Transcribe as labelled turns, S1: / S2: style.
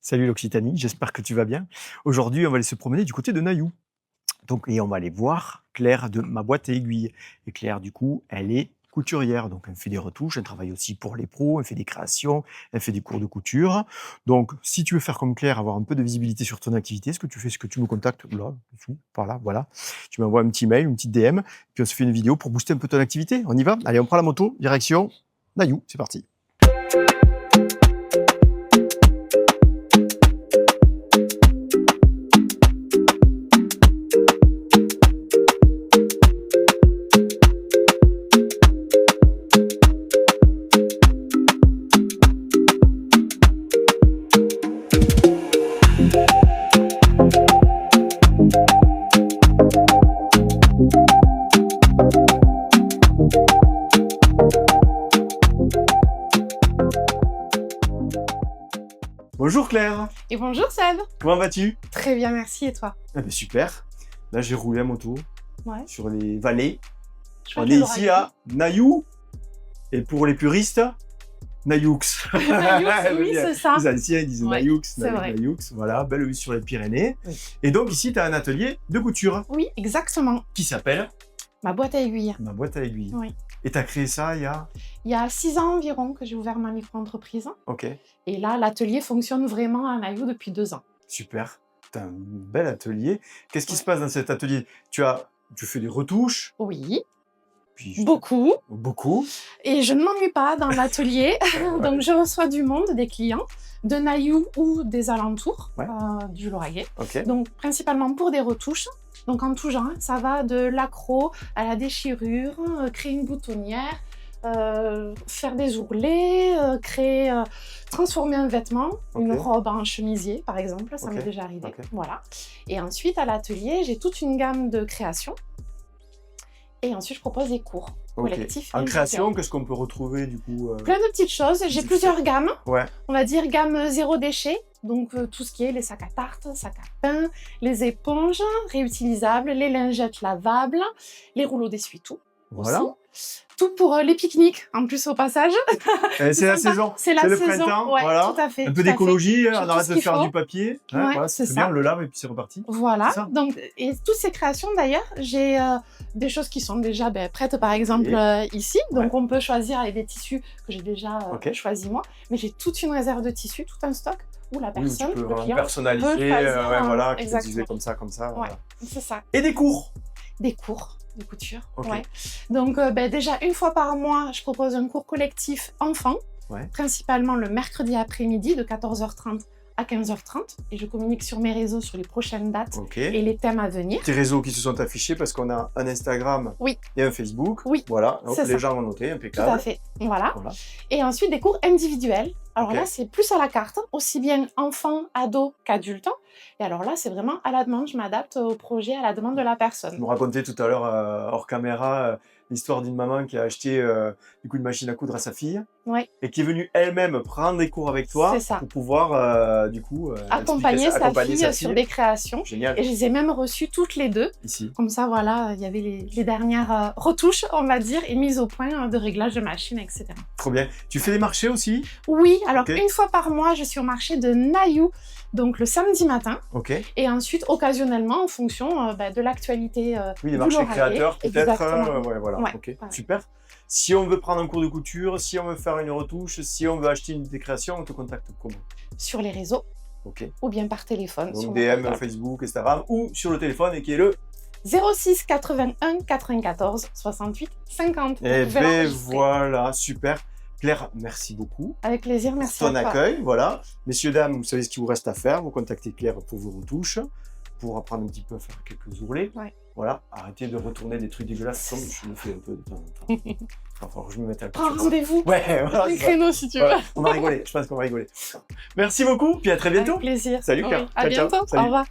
S1: Salut l'Occitanie, j'espère que tu vas bien. Aujourd'hui, on va aller se promener du côté de Nailloux. Et on va aller voir Claire de Ma Boîte à Aiguilles. Et Claire, du coup, elle est couturière. Donc, elle fait des retouches, elle travaille aussi pour les pros, elle fait des créations, elle fait des cours de couture. Donc, si tu veux faire comme Claire, avoir un peu de visibilité sur ton activité, ce que tu fais, c'est que tu me contactes là, dessous, par là, voilà. Tu m'envoies un petit mail, une petite DM, puis on se fait une vidéo pour booster un peu ton activité. On y va? Allez, on prend la moto, direction Nailloux, c'est parti. Bonjour Claire,
S2: Et bonjour Seb.
S1: comment vas-tu?
S2: Très bien, merci. Et toi?
S1: Ah ben super, là j'ai roulé à moto
S2: Ouais.
S1: sur les vallées.
S2: Je crois
S1: On
S2: que
S1: est
S2: je
S1: ici
S2: l'aurai
S1: à Nailloux, et pour les puristes, Nailloux.
S2: Nailloux, oui, c'est ça.
S1: Les anciens ils disent
S2: Ouais,
S1: Nailloux,
S2: c'est vrai.
S1: Nailloux, voilà, belle vue sur les Pyrénées.
S2: Oui.
S1: Et donc ici tu as un atelier de couture
S2: Oui, exactement.
S1: qui s'appelle
S2: Ma boîte à aiguilles.
S1: Ma Boîte à Aiguilles.
S2: Oui.
S1: Et tu as créé ça il y a...
S2: Il y a 6 ans environ que j'ai ouvert ma micro-entreprise.
S1: Ok,
S2: Et là, l'atelier fonctionne vraiment à Nailloux depuis 2 ans.
S1: super, tu as un bel atelier. Qu'est-ce qui
S2: Ouais.
S1: se passe dans cet atelier? Tu fais des retouches,
S2: Oui,
S1: puis
S2: beaucoup.
S1: beaucoup.
S2: Et je ne m'ennuie pas dans l'atelier. Donc, je reçois du monde, des clients de Nailloux ou des alentours
S1: Ouais.
S2: du Lauragais.
S1: Ok,
S2: Donc, principalement pour des retouches. Donc, en tout genre, ça va de l'accro à la déchirure, créer une boutonnière, faire des ourlets, transformer un vêtement, une
S1: Ok.
S2: robe en chemisier, par exemple, ça
S1: Ok.
S2: m'est déjà arrivé.
S1: Ok.
S2: Voilà. Et ensuite, à l'atelier, j'ai toute une gamme de créations. Et ensuite, je propose des cours
S1: ok.
S2: collectifs.
S1: En
S2: et
S1: création,
S2: individuels.
S1: qu'est-ce qu'on peut retrouver du coup
S2: Plein de petites choses. J'ai
S1: Petites
S2: plusieurs gammes.
S1: Ouais,
S2: On va dire gamme zéro déchet, donc tout ce qui est les sacs à tarte, sacs à pain, les éponges réutilisables, les lingettes lavables, les rouleaux d'essuie-tout
S1: voilà.
S2: aussi. Tout pour les pique-niques, en plus au passage.
S1: C'est la
S2: sympa.
S1: saison,
S2: C'est la
S1: le
S2: saison,
S1: printemps,
S2: ouais,
S1: voilà.
S2: tout à fait.
S1: Un peu
S2: tout à fait.
S1: d'écologie,
S2: J'ai
S1: on
S2: tout
S1: arrête
S2: ce
S1: de
S2: qu'il
S1: faire
S2: faut.
S1: du papier.
S2: Ouais,
S1: Voilà,
S2: c'est
S1: c'est
S2: ça.
S1: bien, on le lave et puis c'est reparti.
S2: Voilà,
S1: C'est ça.
S2: donc, et toutes ces créations d'ailleurs, j'ai des choses qui sont déjà prêtes par exemple ici, donc
S1: Ouais.
S2: on peut choisir avec des tissus que j'ai déjà
S1: Ok.
S2: choisis moi, mais j'ai toute une réserve de tissus, tout un stock où la
S1: Oui, où tu
S2: personne,
S1: peux
S2: le
S1: vraiment
S2: client,
S1: personnaliser,
S2: peut choisir,
S1: ouais, voilà, qui te
S2: exactement.
S1: disait comme ça,
S2: Ouais,
S1: voilà.
S2: c'est ça.
S1: Et des cours.
S2: Des cours de couture,
S1: Ok.
S2: ouais. Donc déjà une fois par mois, je propose un cours collectif enfant,
S1: Ouais.
S2: principalement le mercredi après-midi de 14h30 à 15h30, et je communique sur mes réseaux sur les prochaines dates
S1: Ok.
S2: et les thèmes à venir.
S1: Petits réseaux qui se sont affichés parce qu'on a un Instagram
S2: Oui.
S1: et un Facebook.
S2: Oui,
S1: Voilà, hop,
S2: c'est
S1: les
S2: ça.
S1: gens vont noter,
S2: Tout
S1: impeccable.
S2: à fait, voilà.
S1: Voilà.
S2: Et ensuite des cours individuels. Alors
S1: Ok.
S2: là, c'est plus à la carte, aussi bien enfant, ado qu'adulte. Et alors là, c'est vraiment à la demande, je m'adapte au projet, à la demande de la
S1: Tu
S2: personne.
S1: me racontais tout à l'heure, hors caméra, l'histoire d'une maman qui a acheté du coup une machine à coudre à sa fille
S2: Ouais,
S1: et qui est venue elle-même prendre des cours avec toi
S2: c'est ça.
S1: pour pouvoir du coup
S2: Accompagner
S1: accompagner
S2: sa fille sur des créations.
S1: Génial.
S2: Et je les ai même reçues toutes les deux.
S1: Ici.
S2: Comme ça, voilà, il y avait les dernières retouches, on va dire, et mises au point de réglage de machine, etc.
S1: Trop bien. Tu fais des marchés aussi?
S2: Oui, alors
S1: Ok.
S2: une fois par mois, je suis au marché de Nailloux, donc le samedi matin.
S1: Ok.
S2: Et ensuite, occasionnellement, en fonction de l'actualité
S1: Oui, des
S2: du
S1: marchés
S2: Lauragais.
S1: créateurs peut-être.
S2: Exactement.
S1: Ouais, voilà.
S2: Ouais,
S1: Ok.
S2: ouais.
S1: Super. Si on veut prendre un cours de couture, si on veut faire une retouche, si on veut acheter une des créations, on te contacte comment?
S2: Sur les réseaux
S1: Ok.
S2: ou bien par téléphone. sur
S1: Donc
S2: mon
S1: DM,
S2: portable.
S1: Facebook, Instagram ou sur le téléphone et qui est le...
S2: 06 81 94 68 50.
S1: Eh
S2: Vous pouvez
S1: ben
S2: l'enregistrer.
S1: voilà, super. Claire, merci beaucoup.
S2: Avec plaisir, merci
S1: Pour ton
S2: à toi.
S1: accueil, voilà. Messieurs, dames, vous savez ce qu'il vous reste à faire. Vous contactez Claire pour vos retouches, pour apprendre un petit peu à faire quelques ourlets.
S2: Ouais.
S1: Voilà, arrêtez de retourner des trucs dégueulasses comme je le fais un peu de temps en temps. Il va falloir que je me mette à
S2: Prends
S1: la
S2: rendez-vous.
S1: Ouais, voilà.
S2: Un
S1: c'est ça.
S2: créneau si tu veux.
S1: Voilà, on va rigoler, je pense qu'on va rigoler. Merci beaucoup, puis à très bientôt.
S2: Avec plaisir.
S1: Salut, Claire.
S2: Oui, à
S1: Ciao, ciao.
S2: bientôt.
S1: Salut.
S2: Au revoir.